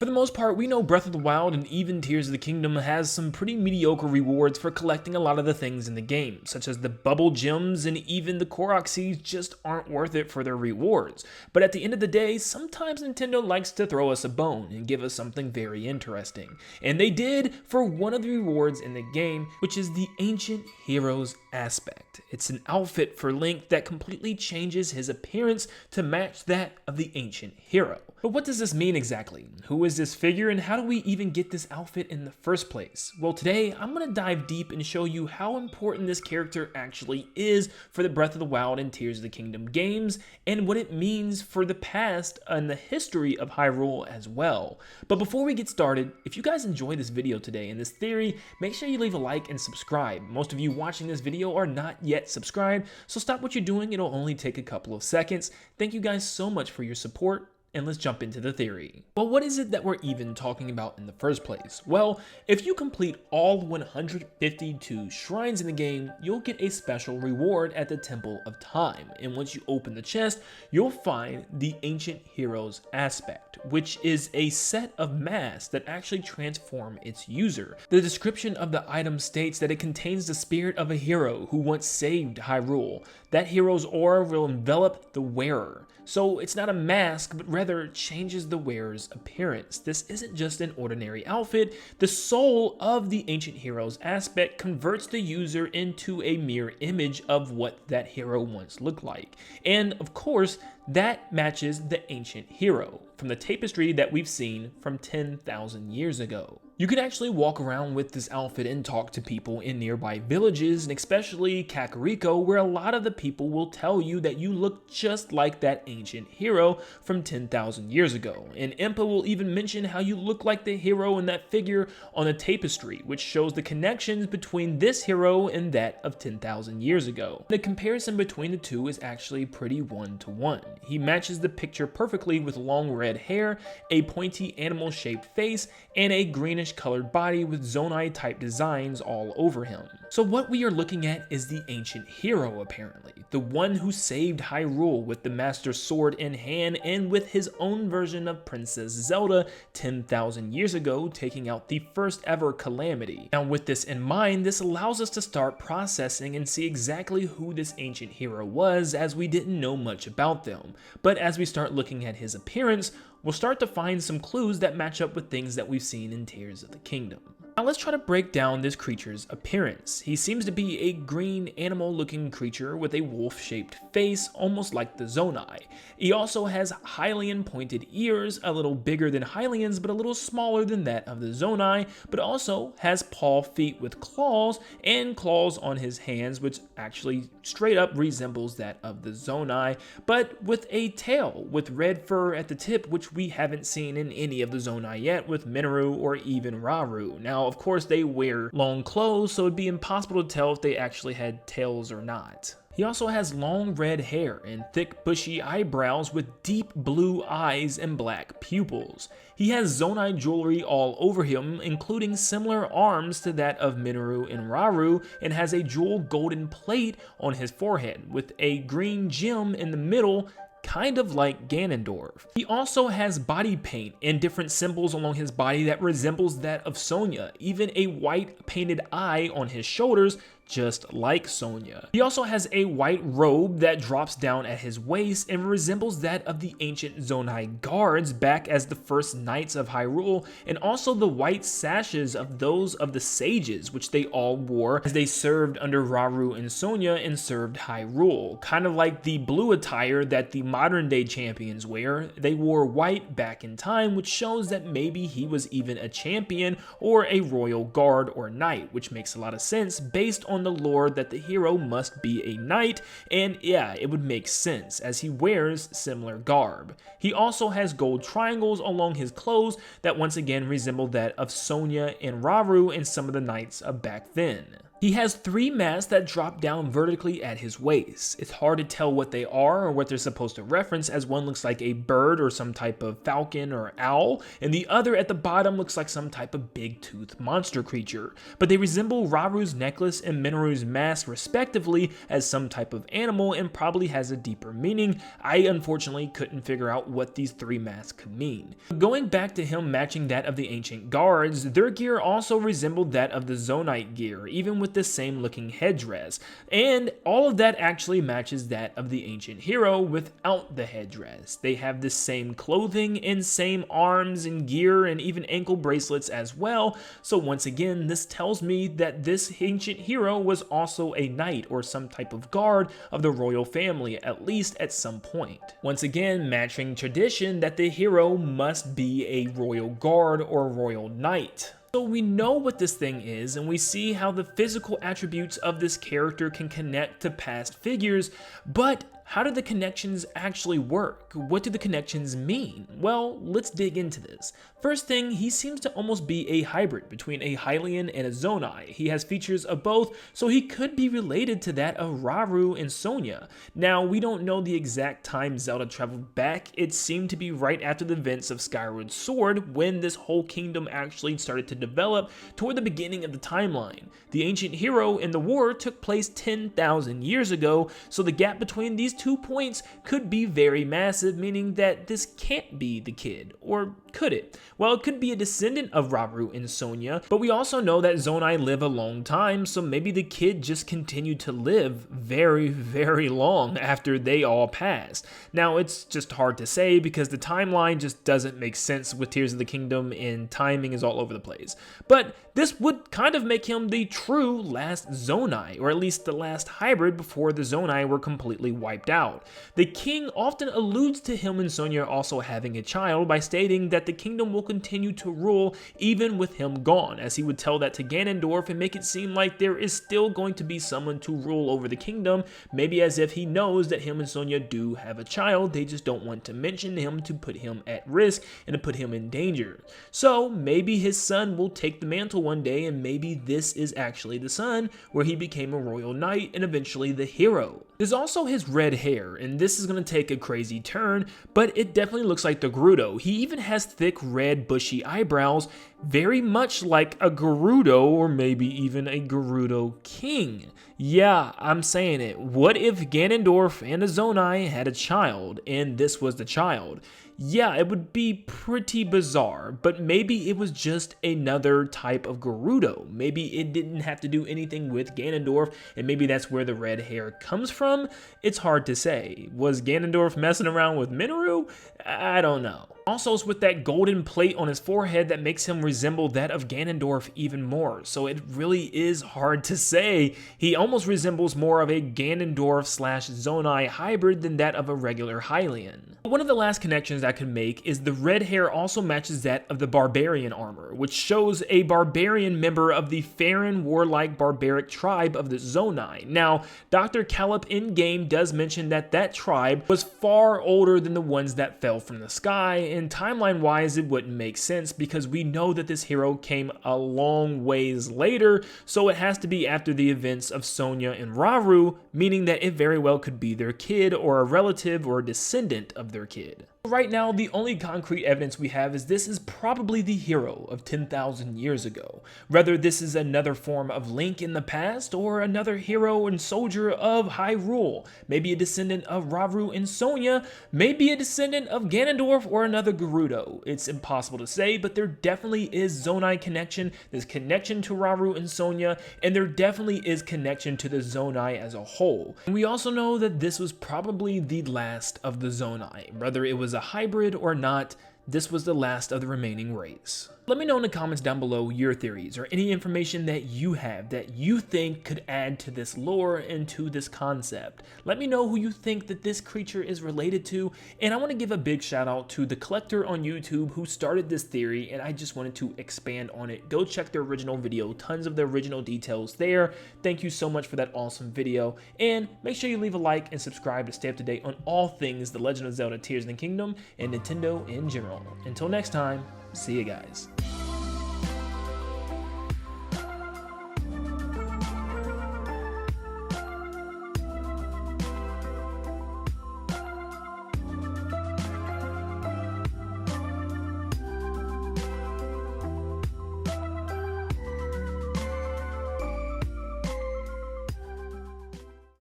For the most part, we know Breath of the Wild and even Tears of the Kingdom has some pretty mediocre rewards for collecting a lot of the things in the game, such as the bubble gems and even the Korok seeds just aren't worth it for their rewards. But at the end of the day, sometimes Nintendo likes to throw us a bone and give us something very interesting. And they did for one of the rewards in the game, which is the Ancient Heroes aspect. It's an outfit for Link that completely changes his appearance to match that of the ancient hero. But what does this mean exactly? Who is this figure and how do we even get this outfit in the first place? Well, today I'm going to dive deep and show you how important this character actually is for the Breath of the Wild and Tears of the Kingdom games and what it means for the past and the history of Hyrule as well. But before we get started, if you guys enjoyed this video today and this theory, make sure you leave a like and subscribe. Most of you watching this video are not yet subscribed, so stop what you're doing. It'll only take a couple of seconds. Thank you guys so much for your support. And let's jump into the theory. Well, what is it that we're even talking about in the first place? Well, if you complete all 152 shrines in the game, you'll get a special reward at the Temple of Time. And once you open the chest, you'll find the Ancient Heroes aspect, which is a set of masks that actually transform its user. The description of the item states that it contains the spirit of a hero who once saved Hyrule. That hero's aura will envelop the wearer. So it's not a mask, but rather changes the wearer's appearance. This isn't just an ordinary outfit. The soul of the Ancient Heroes aspect converts the user into a mirror image of what that hero once looked like. And of course, that matches the ancient hero from the tapestry that we've seen from 10,000 years ago. You can actually walk around with this outfit and talk to people in nearby villages, and especially Kakariko, where a lot of the people will tell you that you look just like that ancient hero from 10,000 years ago. And Impa will even mention how you look like the hero in that figure on the tapestry, which shows the connections between this hero and that of 10,000 years ago. The comparison between the two is actually pretty one-to-one. He matches the picture perfectly with long red hair, a pointy animal-shaped face, and a greenish colored body with Zonai type designs all over him. So what we are looking at is the ancient hero apparently, the one who saved Hyrule with the Master Sword in hand and with his own version of Princess Zelda 10,000 years ago, taking out the first ever calamity. Now with this in mind, this allows us to start processing and see exactly who this ancient hero was, as we didn't know much about them. But as we start looking at his appearance, we'll start to find some clues that match up with things that we've seen in Tears of the Kingdom. Now let's try to break down this creature's appearance. He seems to be a green animal-looking creature with a wolf-shaped face, almost like the Zonai. He also has Hylian pointed ears, a little bigger than Hylian's but a little smaller than that of the Zonai, but also has paw feet with claws and claws on his hands, which actually straight up resembles that of the Zonai, but with a tail with red fur at the tip, which we haven't seen in any of the Zonai yet with Minoru or even Rauru. Now, of course, they wear long clothes, so it'd be impossible to tell if they actually had tails or not. He also has long red hair and thick bushy eyebrows with deep blue eyes and black pupils. He has Zonai jewelry all over him, including similar arms to that of Minoru and Rauru, and has a jewel golden plate on his forehead with a green gem in the middle, kind of like Ganondorf. He also has body paint and different symbols along his body that resembles that of Sonya, even a white painted eye on his shoulders, just like Sonya. He also has a white robe that drops down at his waist and resembles that of the ancient Zonai guards back as the first knights of Hyrule, and also the white sashes of those of the sages, which they all wore as they served under Rauru and Sonya and served Hyrule. Kind of like the blue attire that the modern day champions wear. They wore white back in time, which shows that maybe he was even a champion or a royal guard or knight, which makes a lot of sense based on the lore that the hero must be a knight, and yeah, it would make sense as he wears similar garb. He also has gold triangles along his clothes that once again resemble that of Sonya and Rauru and some of the knights of back then. He has 3 masks that drop down vertically at his waist. It's hard to tell what they are or what they're supposed to reference, as one looks like a bird or some type of falcon or owl, and the other at the bottom looks like some type of big-toothed monster creature. But they resemble Raru's necklace and Minoru's mask respectively as some type of animal, and probably has a deeper meaning. I unfortunately couldn't figure out what these 3 masks could mean. Going back to him matching that of the ancient guards, their gear also resembled that of the Zonite gear, even with the same looking headdress, and all of that actually matches that of the ancient hero without the headdress. They have the same clothing and same arms and gear and even ankle bracelets as well, so once again this tells me that this ancient hero was also a knight or some type of guard of the royal family, at least at some point. Once again matching tradition that the hero must be a royal guard or royal knight. So we know what this thing is, and we see how the physical attributes of this character can connect to past figures, but how do the connections actually work? What do the connections mean? Well, let's dig into this. First thing, he seems to almost be a hybrid between a Hylian and a Zonai. He has features of both, so he could be related to that of Raru and Sonia. Now, we don't know the exact time Zelda traveled back. It seemed to be right after the events of Skyward Sword when this whole kingdom actually started to develop toward the beginning of the timeline. The ancient hero in the war took place 10,000 years ago, so the gap between these 2 points could be very massive, meaning that this can't be the kid, or could it? Well, it could be a descendant of Raru and Sonia, but we also know that Zonai live a long time, so maybe the kid just continued to live very, very long after they all passed. Now, it's just hard to say because the timeline just doesn't make sense with Tears of the Kingdom and timing is all over the place. But this would kind of make him the true last Zonai, or at least the last hybrid before the Zonai were completely wiped out. The king often alludes to him and Sonia also having a child by stating that the kingdom will continue to rule even with him gone, as he would tell that to Ganondorf and make it seem like there is still going to be someone to rule over the kingdom, maybe as if he knows that him and Sonia do have a child, they just don't want to mention him to put him at risk and to put him in danger. So maybe his son will take the mantle one day, and maybe this is actually the son where he became a royal knight and eventually the hero. There's also his red hair, and this is going to take a crazy turn, but it definitely looks like the Gerudo. He even has thick red bushy eyebrows, very much like a Gerudo, or maybe even a Gerudo king. Yeah, I'm saying it. What if Ganondorf and a Zonai had a child, and this was the child? Yeah, it would be pretty bizarre, but maybe it was just another type of Gerudo. Maybe it didn't have to do anything with Ganondorf, and maybe that's where the red hair comes from. It's hard to say. Was Ganondorf messing around with Minoru? I don't know. Also, it's with that golden plate on his forehead that makes him resemble that of Ganondorf even more, so it really is hard to say. He almost resembles more of a Ganondorf/Zonai hybrid than that of a regular Hylian. One of the last connections I could make is the red hair also matches that of the barbarian armor, which shows a barbarian member of the Farron warlike barbaric tribe of the Zonai. Now, Dr. Callip in-game does mention that that tribe was far older than the ones that fell from the sky, and timeline-wise it wouldn't make sense because we know that this hero came a long ways later, so it has to be after the events of Sonia and Raru, meaning that it very well could be their kid or a relative or a descendant of their kid. Right now, the only concrete evidence we have is this is probably the hero of 10,000 years ago. Whether this is another form of Link in the past or another hero and soldier of Hyrule, maybe a descendant of Raru and Sonia, maybe a descendant of Ganondorf or another Gerudo. It's impossible to say, but there definitely is Zonai connection, there's connection to Raru and Sonia, and there definitely is connection to the Zonai as a whole. And we also know that this was probably the last of the Zonai, whether it was a hybrid or not. This was the last of the remaining race. Let me know in the comments down below your theories or any information that you have that you think could add to this lore and to this concept. Let me know who you think that this creature is related to, and I want to give a big shout out to the collector on YouTube who started this theory, and I just wanted to expand on it. Go check the original video, tons of the original details there. Thank you so much for that awesome video, and make sure you leave a like and subscribe to stay up to date on all things The Legend of Zelda Tears of the Kingdom and Nintendo in general. Until next time, see you guys.